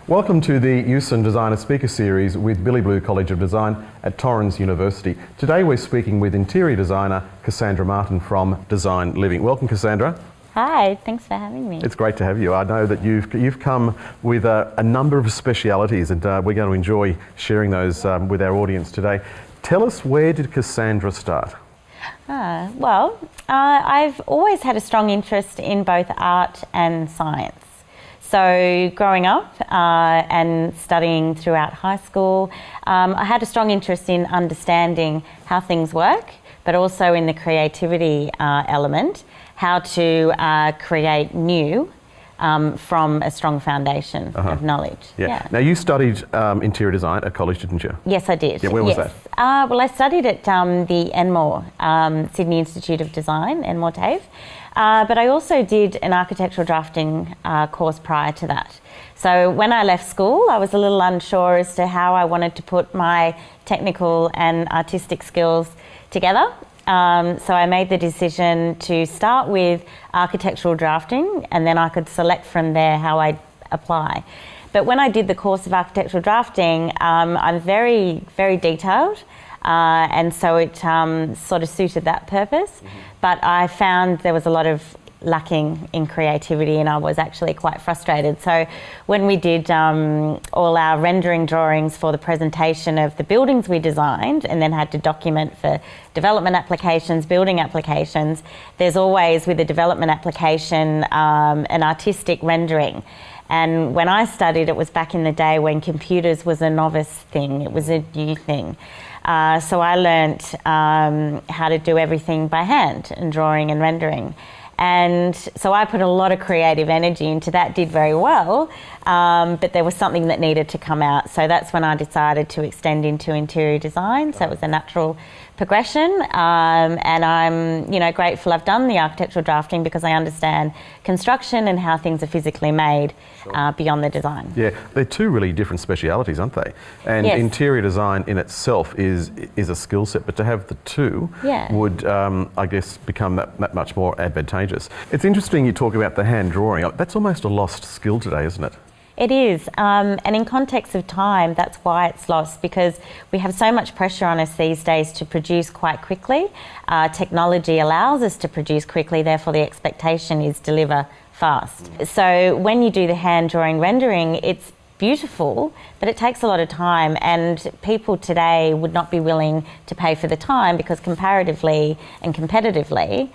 Welcome to the Eussen Designer Speaker Series with Billy Blue College of Design at Torrens University. Today we're speaking with interior designer Cassandra Martin from Design Living. Welcome, Cassandra. Hi, thanks for having me. It's great to have you. I know that you've come with a number of specialities, and we're going to enjoy sharing those with our audience today. Tell us, where did Cassandra start? I've always had a strong interest in both art and science. So growing up and studying throughout high school, I had a strong interest in understanding how things work, but also in the creativity element, how to create new from a strong foundation of knowledge. Yeah. Now, you studied interior design at college, didn't you? Yes, I did. Yeah, where was that? I studied at the Enmore, Sydney Institute of Design, Enmore TAFE. But I also did an architectural drafting course prior to that. So when I left school, I was a little unsure as to how I wanted to put my technical and artistic skills together. So I made the decision to start with architectural drafting, and then I could select from there how I'd apply. But when I did the course of architectural drafting, I'm very, very detailed. And so it sort of suited that purpose. But I found there was a lot of lacking in creativity, and I was actually quite frustrated. So when we did all our rendering drawings for the presentation of the buildings we designed and then had to document for development applications, building applications, there's always, with a development application, an artistic rendering. And when I studied, it was back in the day when computers was a novice thing, it was a new thing. So I learnt how to do everything by hand, and drawing and rendering. And so I put a lot of creative energy into that, did very well, but there was something that needed to come out. So that's when I decided to extend into interior design. So it was a natural progression, and I'm grateful I've done the architectural drafting because I understand construction and how things are physically made beyond the design. Yeah, they're two really different specialities, aren't they? And yes, interior design in itself is a skill set, but to have the two would, I guess, become that much more advantageous. It's interesting you talk about the hand drawing. That's almost a lost skill today, isn't it? It is, and in context of time, that's why it's lost, because we have so much pressure on us these days to produce quite quickly. Technology allows us to produce quickly, therefore the expectation is deliver fast. So when you do the hand drawing rendering, it's beautiful, but it takes a lot of time, and people today would not be willing to pay for the time because comparatively and competitively,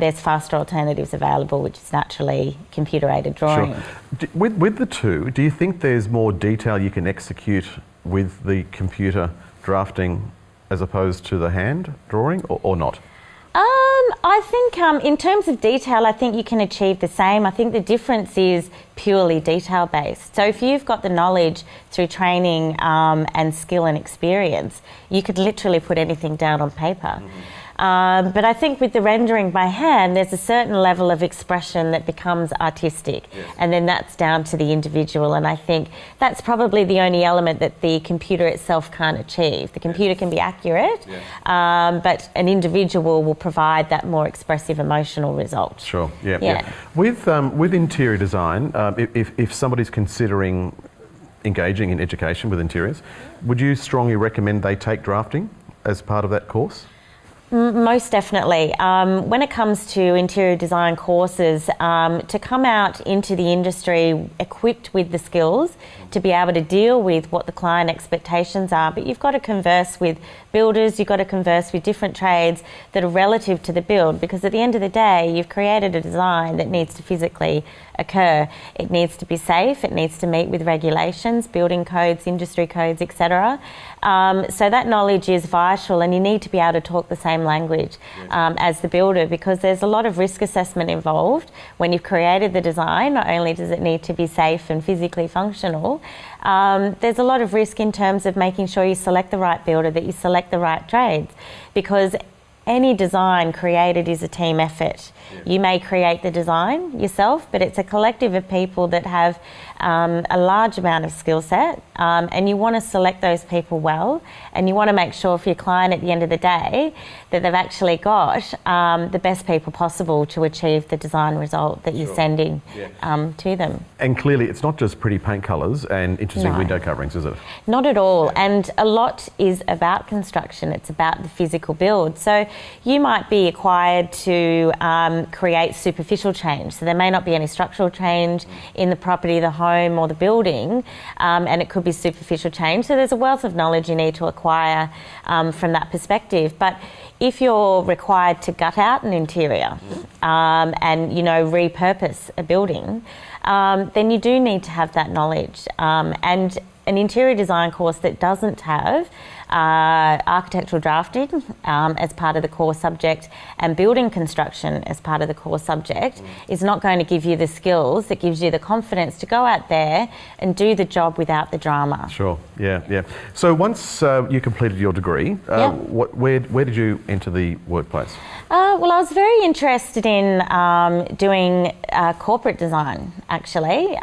there's faster alternatives available, which is naturally computer-aided drawing. Sure. With the two, do you think there's more detail you can execute with the computer drafting as opposed to the hand drawing, or not? I think in terms of detail, I think you can achieve the same. I think the difference is purely detail based. So if you've got the knowledge through training and skill and experience, you could literally put anything down on paper. But I think with the rendering by hand, there's a certain level of expression that becomes artistic, and then that's down to the individual. And I think that's probably the only element that the computer itself can't achieve. The computer can be accurate, but an individual will provide that more expressive emotional result. Sure, yeah. With interior design, if somebody's considering engaging in education with interiors, would you strongly recommend they take drafting as part of that course? Most definitely. When it comes to interior design courses, to come out into the industry equipped with the skills to be able to deal with what the client expectations are, but you've got to converse with builders, you've got to converse with different trades that are relative to the build, because at the end of the day, you've created a design that needs to physically occur. It needs to be safe, it needs to meet with regulations, building codes, industry codes, etc. So that knowledge is vital, and you need to be able to talk the same language as the builder, because there's a lot of risk assessment involved when you've created the design. Not only does it need to be safe and physically functional, there's a lot of risk in terms of making sure you select the right builder, that you select the right trades, because any design created is a team effort. You may create the design yourself, but it's a collective of people that have a large amount of skill set, and you want to select those people well, and you want to make sure for your client at the end of the day that they've actually got the best people possible to achieve the design result that you're sending to them. And clearly it's not just pretty paint colours and interesting window coverings, is it? Not at all. And a lot is about construction. It's about the physical build. So you might be required to create superficial change. So there may not be any structural change in the property, the home or the building, and it could be superficial change. So there's a wealth of knowledge you need to acquire from that perspective. But if you're required to gut out an interior and, you know, repurpose a building, then you do need to have that knowledge. And an interior design course that doesn't have architectural drafting as part of the core subject and building construction as part of the core subject is not going to give you the skills that gives you the confidence to go out there and do the job without the drama. Sure, yeah. So once you completed your degree, where did you enter the workplace? Well, I was very interested in doing corporate design, actually.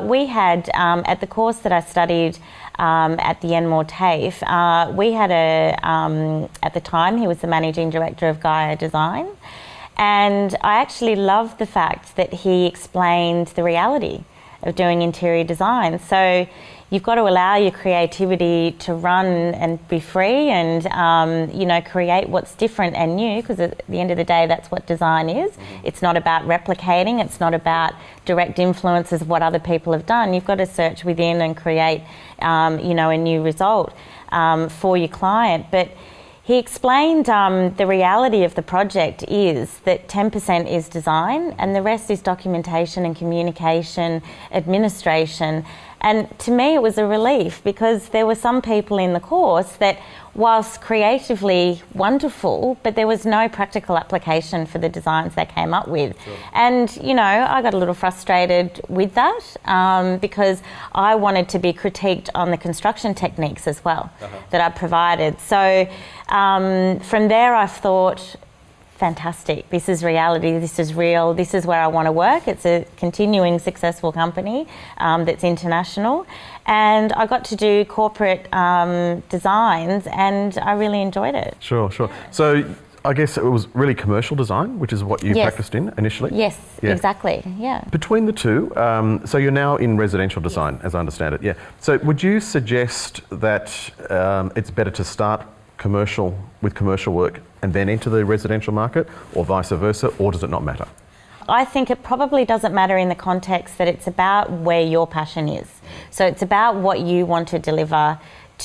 We had, at the course that I studied at the Enmore TAFE, we had at the time, he was the managing director of Gaia Design, and I actually loved the fact that he explained the reality of doing interior design. So you've got to allow your creativity to run and be free and, you know, create what's different and new, because at the end of the day, that's what design is. It's not about replicating. It's not about direct influences of what other people have done. You've got to search within and create, you know, a new result for your client. But he explained the reality of the project is that 10% is design and the rest is documentation and communication, administration. And to me, it was a relief because there were some people in the course that, whilst creatively wonderful, but there was no practical application for the designs they came up with. Sure. And, you know, I got a little frustrated with that because I wanted to be critiqued on the construction techniques as well that I provided. So from there, I thought, fantastic, this is reality, this is real, this is where I want to work. It's a continuing successful company that's international, and I got to do corporate designs and I really enjoyed it. Sure. So I guess it was really commercial design, which is what you practiced in initially? Yes, exactly, Between the two, so you're now in residential design, as I understand it, So would you suggest that it's better to start commercial work and then enter the residential market, or vice versa, or does it not matter? I think it probably doesn't matter in the context that it's about where your passion is. So it's about what you want to deliver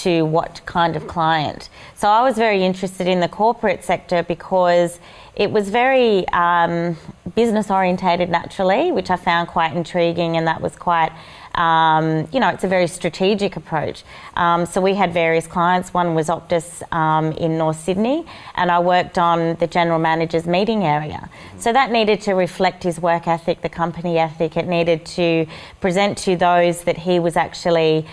to what kind of client. So I was very interested in the corporate sector because it was very business orientated naturally, which I found quite intriguing, and that was quite you know, it's a very strategic approach. So we had various clients. One was Optus in North Sydney, and I worked on the general manager's meeting area. So that needed to reflect his work ethic, the company ethic. It needed to present to those that he was actually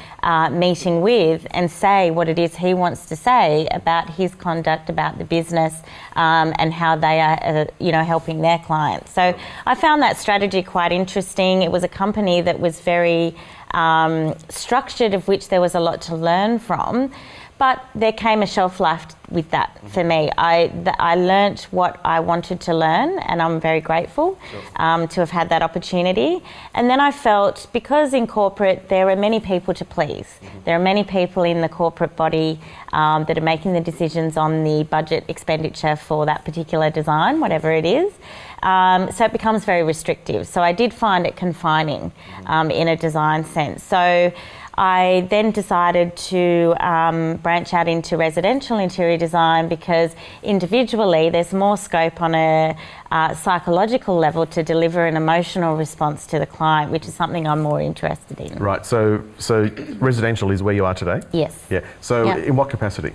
meeting with and say what it is he wants to say about his conduct, about the business, and how they are, you know, helping their clients. So I found that strategy quite interesting. It was a company that was very structured, of which there was a lot to learn from, but there came a shelf life with that for me. I learnt what I wanted to learn, and I'm very grateful to have had that opportunity. And then I felt, because in corporate there are many people to please, there are many people in the corporate body that are making the decisions on the budget expenditure for that particular design, whatever it is. So it becomes very restrictive. So I did find it confining in a design sense. So I then decided to branch out into residential interior design because individually there's more scope on a psychological level to deliver an emotional response to the client, which is something I'm more interested in. Right, so residential is where you are today? Yes. Yeah. So in what capacity?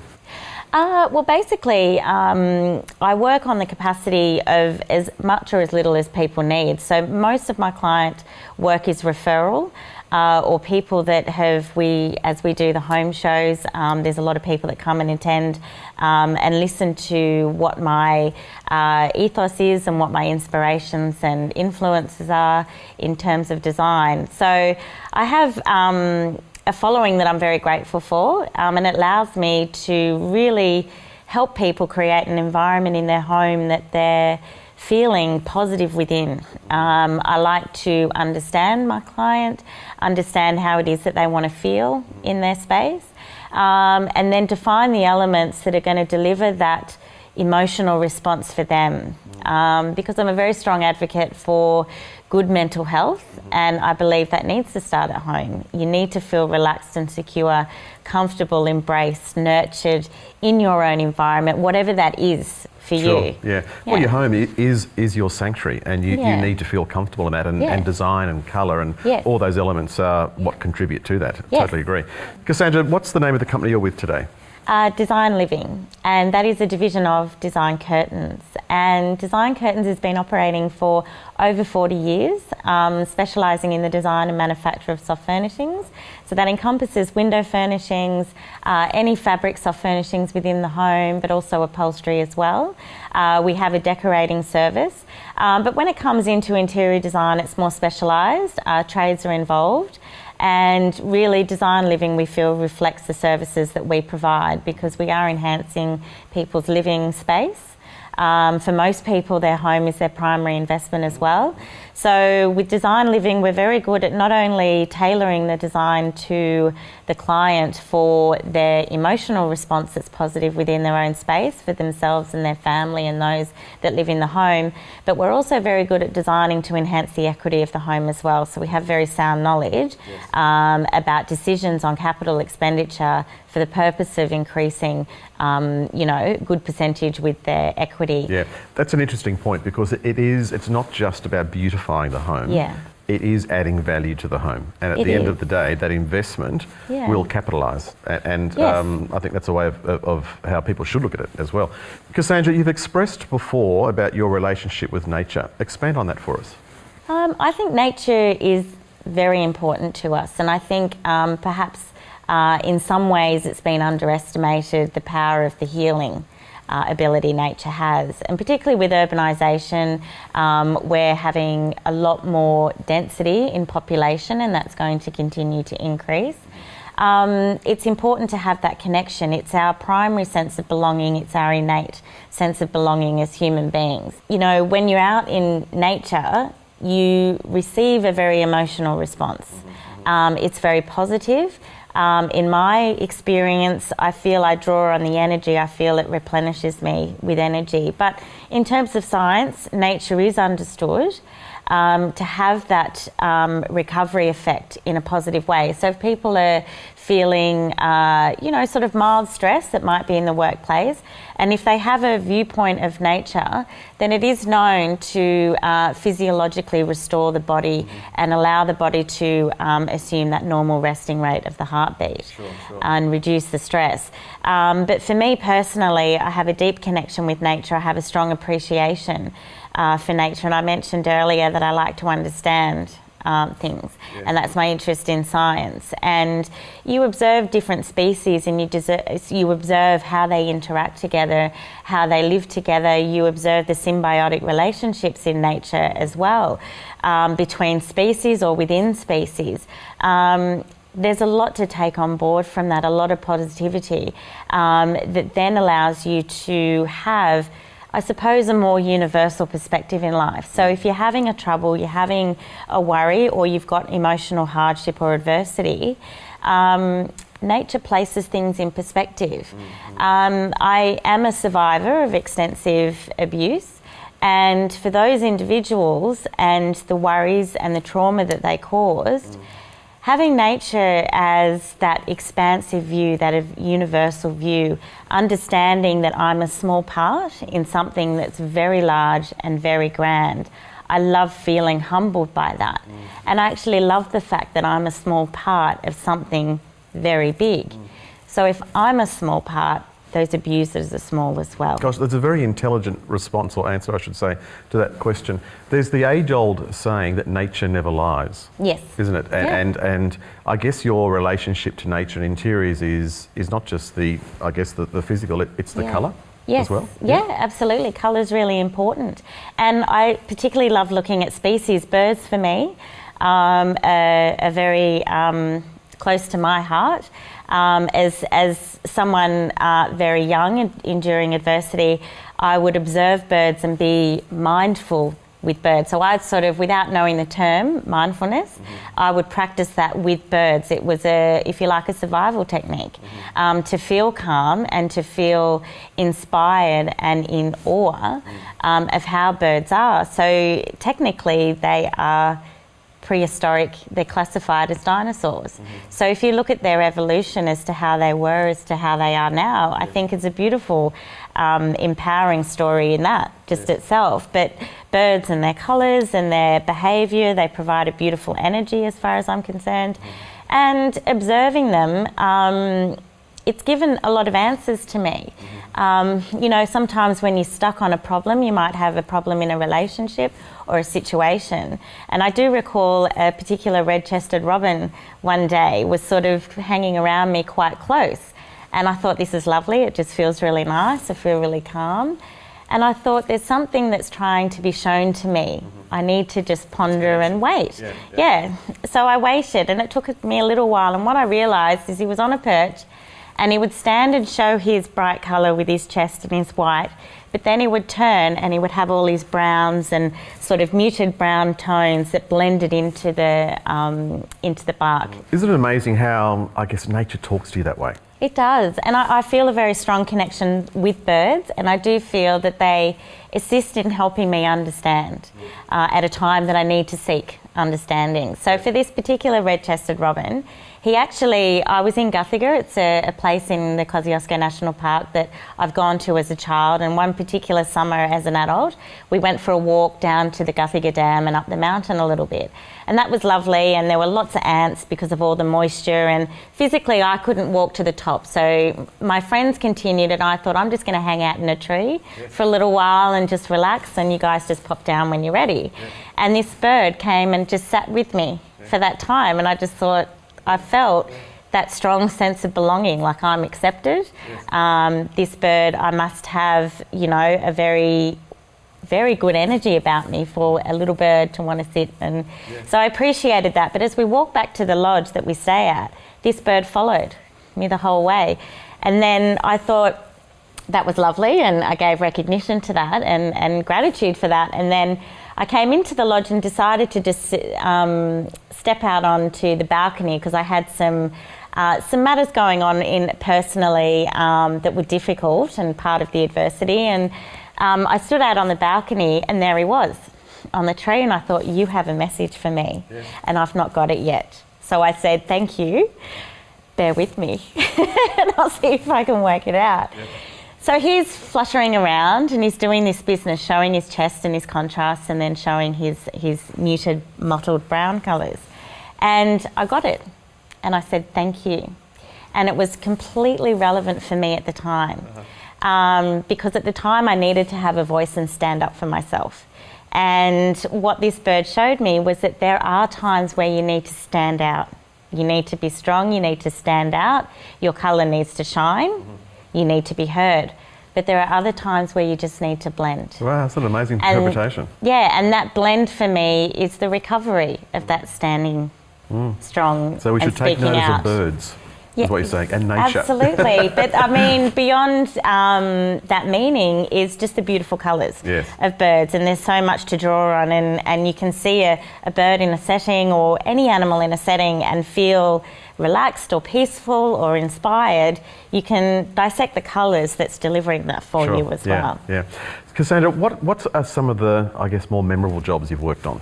Well, basically, I work on the capacity of as much or as little as people need. So most of my client work is referral. or people that as we do the home shows, there's a lot of people that come and attend and listen to what my ethos is and what my inspirations and influences are in terms of design. So I have a following that I'm very grateful for, and it allows me to really help people create an environment in their home that they're feeling positive within. I like to understand my client, understand how it is that they want to feel in their space, and then to find the elements that are going to deliver that emotional response for them. Because I'm a very strong advocate for good mental health, and I believe that needs to start at home. You need to feel relaxed and secure, comfortable, embraced, nurtured in your own environment, whatever that is for you. Yeah. Well, your home is your sanctuary, and you need to feel comfortable in that, and design and colour and all those elements are what contribute to that. Totally agree. Cassandra, what's the name of the company you're with today? Design Living, and that is a division of Design Curtains. And Design Curtains has been operating for over 40 years, specialising in the design and manufacture of soft furnishings. So that encompasses window furnishings, any fabric soft furnishings within the home, but also upholstery as well. We have a decorating service, but when it comes into interior design, it's more specialised. Trades are involved. And really, Design Living, we feel, reflects the services that we provide, because we are enhancing people's living space. For most people, their home is their primary investment as well. So with Design Living, we're very good at not only tailoring the design to the client for their emotional response that's positive within their own space for themselves and their family and those that live in the home, but we're also very good at designing to enhance the equity of the home as well. So we have very sound knowledge about decisions on capital expenditure for the purpose of increasing, good percentage with their equity. Yeah, that's an interesting point, because it's not just about beautifying the home. Yeah. It is adding value to the home, and at the end of the day, that investment will capitalise, and I think that's a way of how people should look at it as well. Cassandra, you've expressed before about your relationship with nature. Expand on that for us. I think nature is very important to us, and I think perhaps in some ways it's been underestimated, the power of the healing ability nature has, and particularly with urbanisation, we're having a lot more density in population, and that's going to continue to increase. It's important to have that connection. It's our primary sense of belonging. It's our innate sense of belonging as human beings. You know, when you're out in nature, you receive a very emotional response. It's very positive. In my experience, I feel I draw on the energy. I feel it replenishes me with energy. But in terms of science, nature is understood to have that recovery effect in a positive way. So if people are feeling, sort of mild stress that might be in the workplace, and if they have a viewpoint of nature, then it is known to physiologically restore the body and allow the body to assume that normal resting rate of the heartbeat and reduce the stress. But for me personally, I have a deep connection with nature. I have a strong appreciation for nature, and I mentioned earlier that I like to understand things, and that's my interest in science. And you observe different species, and you observe how they interact together, how they live together. You observe the symbiotic relationships in nature as well, between species or within species. There's a lot to take on board from that, a lot of positivity that then allows you to have, I suppose, a more universal perspective in life. So if you're having a trouble, you're having a worry, or you've got emotional hardship or adversity, nature places things in perspective. I am a survivor of extensive abuse, and for those individuals and the worries and the trauma that they caused, having nature as that expansive view, that universal view, understanding that I'm a small part in something that's very large and very grand, I love feeling humbled by that. And I actually love the fact that I'm a small part of something very big. So if I'm a small part, those abusers are small as well. Gosh, that's a very intelligent response or answer, I should say, to that question. There's the age-old saying that nature never lies. Yes. Isn't it? And I guess your relationship to nature and interiors is not just the physical, it's the colour. Yes. As well? Yeah, absolutely. Colour is really important. And I particularly love looking at species. Birds, for me, are very close to my heart. As someone very young and enduring adversity, I would observe birds and be mindful with birds. So I'd sort of, without knowing the term, mindfulness, I would practice that with birds. It was if you like, a survival technique, to feel calm and to feel inspired and in awe of how birds are. So technically they are prehistoric, they're classified as dinosaurs. So if you look at their evolution as to how they were, as to how they are now, I think it's a beautiful, empowering story in that just itself. But birds and their colours and their behaviour, they provide a beautiful energy as far as I'm concerned. And observing them, it's given a lot of answers to me. You know, sometimes when you're stuck on a problem, you might have a problem in a relationship or a situation. And I do recall a particular red-chested robin one day was sort of hanging around me quite close. And I thought, this is lovely, it just feels really nice, I feel really calm. And I thought, there's something that's trying to be shown to me. I need to just ponder and wait. Yeah. So I waited, and it took me a little while. And what I realised is he was on a perch, and he would stand and show his bright colour with his chest and his white, but then he would turn and he would have all his browns and sort of muted brown tones that blended into the bark. Isn't it amazing how, I guess, nature talks to you that way? It does, and I feel a very strong connection with birds, and I do feel that they assist in helping me understand at a time that I need to seek understanding. So for this particular red-chested robin, I was in Guthiga. It's a place in the Kosciuszko National Park that I've gone to as a child, and one particular summer as an adult, we went for a walk down to the Guthiga Dam and up the mountain a little bit. And that was lovely, and there were lots of ants because of all the moisture, and physically I couldn't walk to the top. So my friends continued, and I thought, I'm just going to hang out in a tree for a little while and just relax, and you guys just pop down when you're ready. And this bird came and just sat with me for that time, and I just thought, I felt that strong sense of belonging, like I'm accepted. This bird, I must have, you know, a very, very good energy about me for a little bird to want to sit. And so I appreciated that. But as we walked back to the lodge that we stay at, this bird followed me the whole way. And then I thought, that was lovely, and I gave recognition to that and gratitude for that. And then I came into the lodge and decided to just step out onto the balcony because I had some matters going on personally that were difficult and part of the adversity. And I stood out on the balcony, and there he was on the tree, and I thought, you have a message for me, and I've not got it yet. So I said, thank you, bear with me, and I'll see if I can work it out. So he's fluttering around and he's doing this business, showing his chest and his contrasts, and then showing his muted, mottled brown colours. And I got it. And I said, thank you. And it was completely relevant for me at the time. Because at the time I needed to have a voice and stand up for myself. And what this bird showed me was that there are times where you need to stand out. You need to be strong, you need to stand out, your colour needs to shine. You need to be heard. But there are other times where you just need to blend. Wow, that's an amazing interpretation. Yeah, and that blend for me is the recovery of that standing strong. So we should take notice of birds, is what you're saying, and nature. Absolutely. But I mean, beyond that meaning is just the beautiful colours of birds. And there's so much to draw on. And you can see a bird in a setting or any animal in a setting and feel relaxed or peaceful or inspired. You can dissect the colours that's delivering that for you as well. Yeah. Cassandra, what are some of the, I guess, more memorable jobs you've worked on?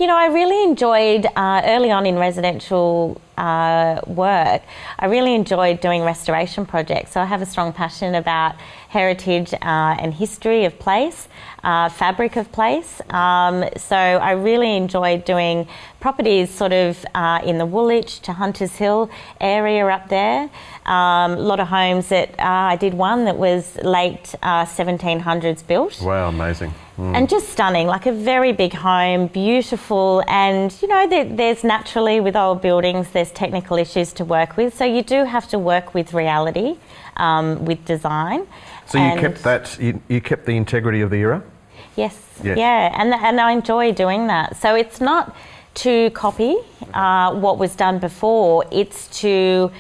I really enjoyed, early on in residential work, I really enjoyed doing restoration projects. So I have a strong passion about heritage and history of place, fabric of place. So I really enjoyed doing properties sort of in the Woolwich to Hunters Hill area up there. A lot of homes that I did one that was late 1700s built. Wow, amazing. And just stunning, like a very big home, beautiful. And, there's naturally with old buildings, there's technical issues to work with. So you do have to work with reality, with design. So you kept that, you kept the integrity of the era? Yes, yeah. And I enjoy doing that. So it's not to copy what was done before, it's to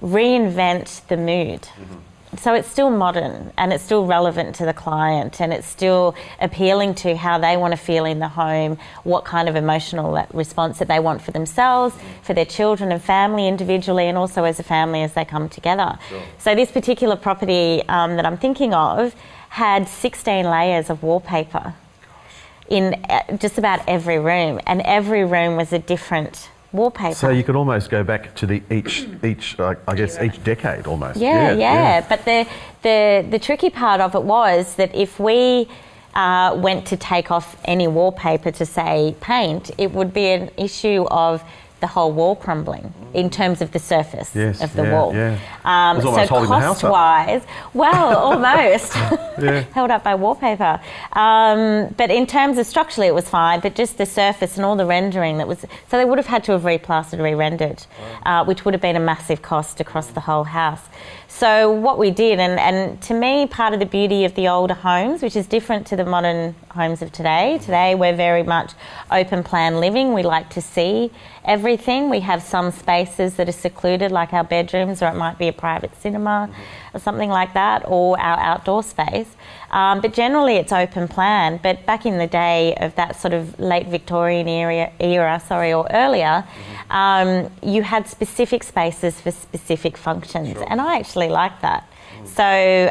reinvent the mood. Mm-hmm. So it's still modern and it's still relevant to the client and it's still appealing to how they want to feel in the home, what kind of emotional response that they want for themselves, for their children and family individually, and also as a family as they come together. Sure. So this particular property that I'm thinking of had 16 layers of wallpaper in just about every room, and every room was a different wallpaper. So you could almost go back to each decade almost. Yeah. But the tricky part of it was that if we went to take off any wallpaper to say paint, it would be an issue of the whole wall crumbling in terms of the surface of the wall. Yeah. So cost-wise, well, almost held up by wallpaper. But in terms of structurally, it was fine. But just the surface and all the rendering that was, so they would have had to have replastered, re-rendered, which would have been a massive cost across the whole house. So what we did, and to me, part of the beauty of the older homes, which is different to the modern homes of today. Today, we're very much open plan living. We like to see everything. We have some spaces that are secluded, like our bedrooms, or it might be a private cinema or something like that, or our outdoor space. But generally, it's open plan. But back in the day of that sort of late Victorian era, or earlier, you had specific spaces for specific functions, and I actually like that. So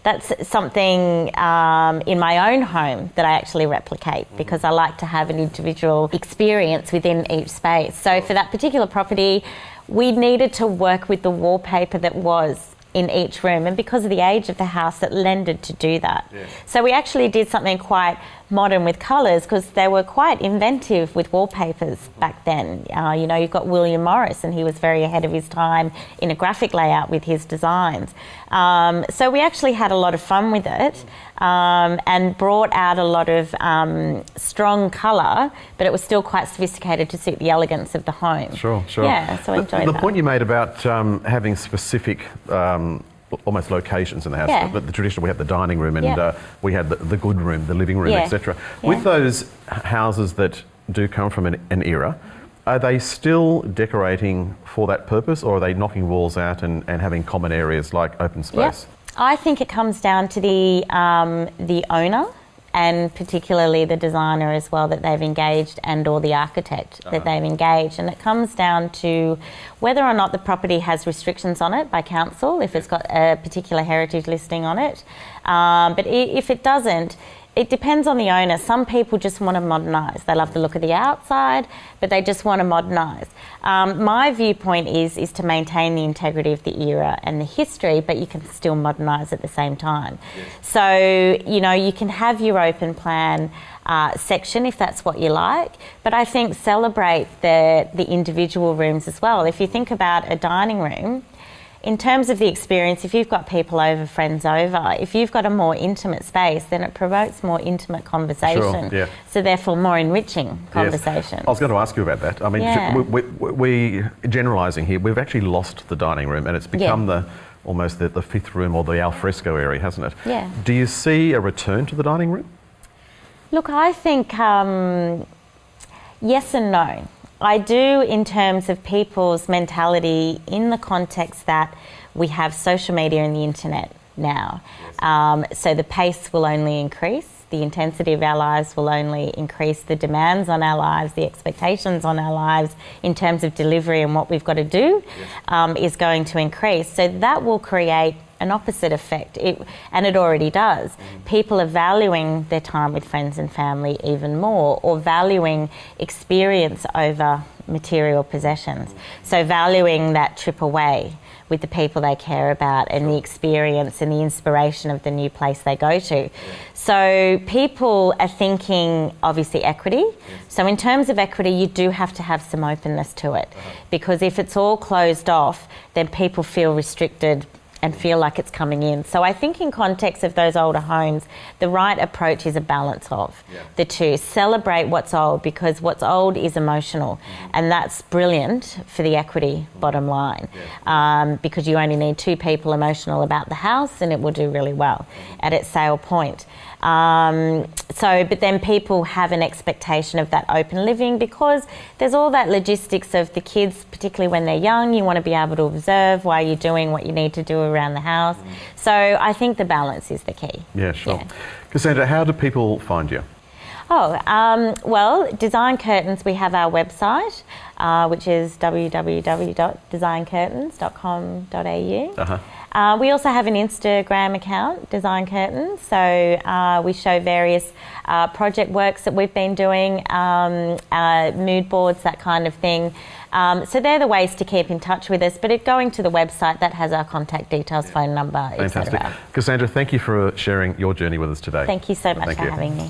that's something in my own home that I actually replicate, because I like to have an individual experience within each space. So for that particular property, we needed to work with the wallpaper that was in each room, and because of the age of the house, it lended to do that. So we actually did something quite modern with colours, because they were quite inventive with wallpapers back then. You've got William Morris, and he was very ahead of his time in a graphic layout with his designs. So we actually had a lot of fun with it, and brought out a lot of strong colour, but it was still quite sophisticated to suit the elegance of the home. Sure. Yeah, so I enjoyed that. The point you made about having specific almost locations in the house. But the traditional, we had the dining room, and we had the good room, the living room, etc. With those houses that do come from an era, are they still decorating for that purpose, or are they knocking walls out and having common areas like open space? I think it comes down to the owner, and particularly the designer as well that they've engaged, and or the architect that they've engaged. And it comes down to whether or not the property has restrictions on it by council, if it's got a particular heritage listing on it. But if it doesn't, it depends on the owner. Some people just want to modernise. They love the look of the outside, but they just want to modernise. My viewpoint is to maintain the integrity of the era and the history, but you can still modernise at the same time. So, you can have your open plan section if that's what you like, but I think celebrate the individual rooms as well. If you think about a dining room, in terms of the experience, if you've got people over, friends over, if you've got a more intimate space, then it promotes more intimate conversation. So therefore more enriching conversation. I was going to ask you about that. I mean, we generalising here, we've actually lost the dining room, and it's become almost the fifth room, or the alfresco area, hasn't it? Do you see a return to the dining room? Look, I think yes and no. I do, in terms of people's mentality, in the context that we have social media and the internet now. So the pace will only increase, the intensity of our lives will only increase, the demands on our lives, the expectations on our lives in terms of delivery and what we've got to do is going to increase. So that will create an opposite effect, and it already does. People are valuing their time with friends and family even more, or valuing experience over material possessions. So valuing that trip away with the people they care about, and the experience and the inspiration of the new place they go to. So people are thinking, obviously, equity. So in terms of equity, you do have to have some openness to it, because if it's all closed off, then people feel restricted and feel like it's coming in. So I think in context of those older homes, the right approach is a balance of the two. Celebrate what's old, because what's old is emotional, and that's brilliant for the equity bottom line, because you only need 2 people emotional about the house and it will do really well at its sale point. But then people have an expectation of that open living, because there's all that logistics of the kids, particularly when they're young. You want to be able to observe while you're doing what you need to do around the house. So I think the balance is the key. Yeah, sure. Cassandra, how do people find you? Well, Design Curtains, we have our website, which is www.designcurtains.com.au. We also have an Instagram account, Design Curtains, so we show various project works that we've been doing, mood boards, that kind of thing. So they're the ways to keep in touch with us, but going to the website, that has our contact details, phone number, etc. Fantastic. Cassandra, thank you for sharing your journey with us today. Thank you so much for having me.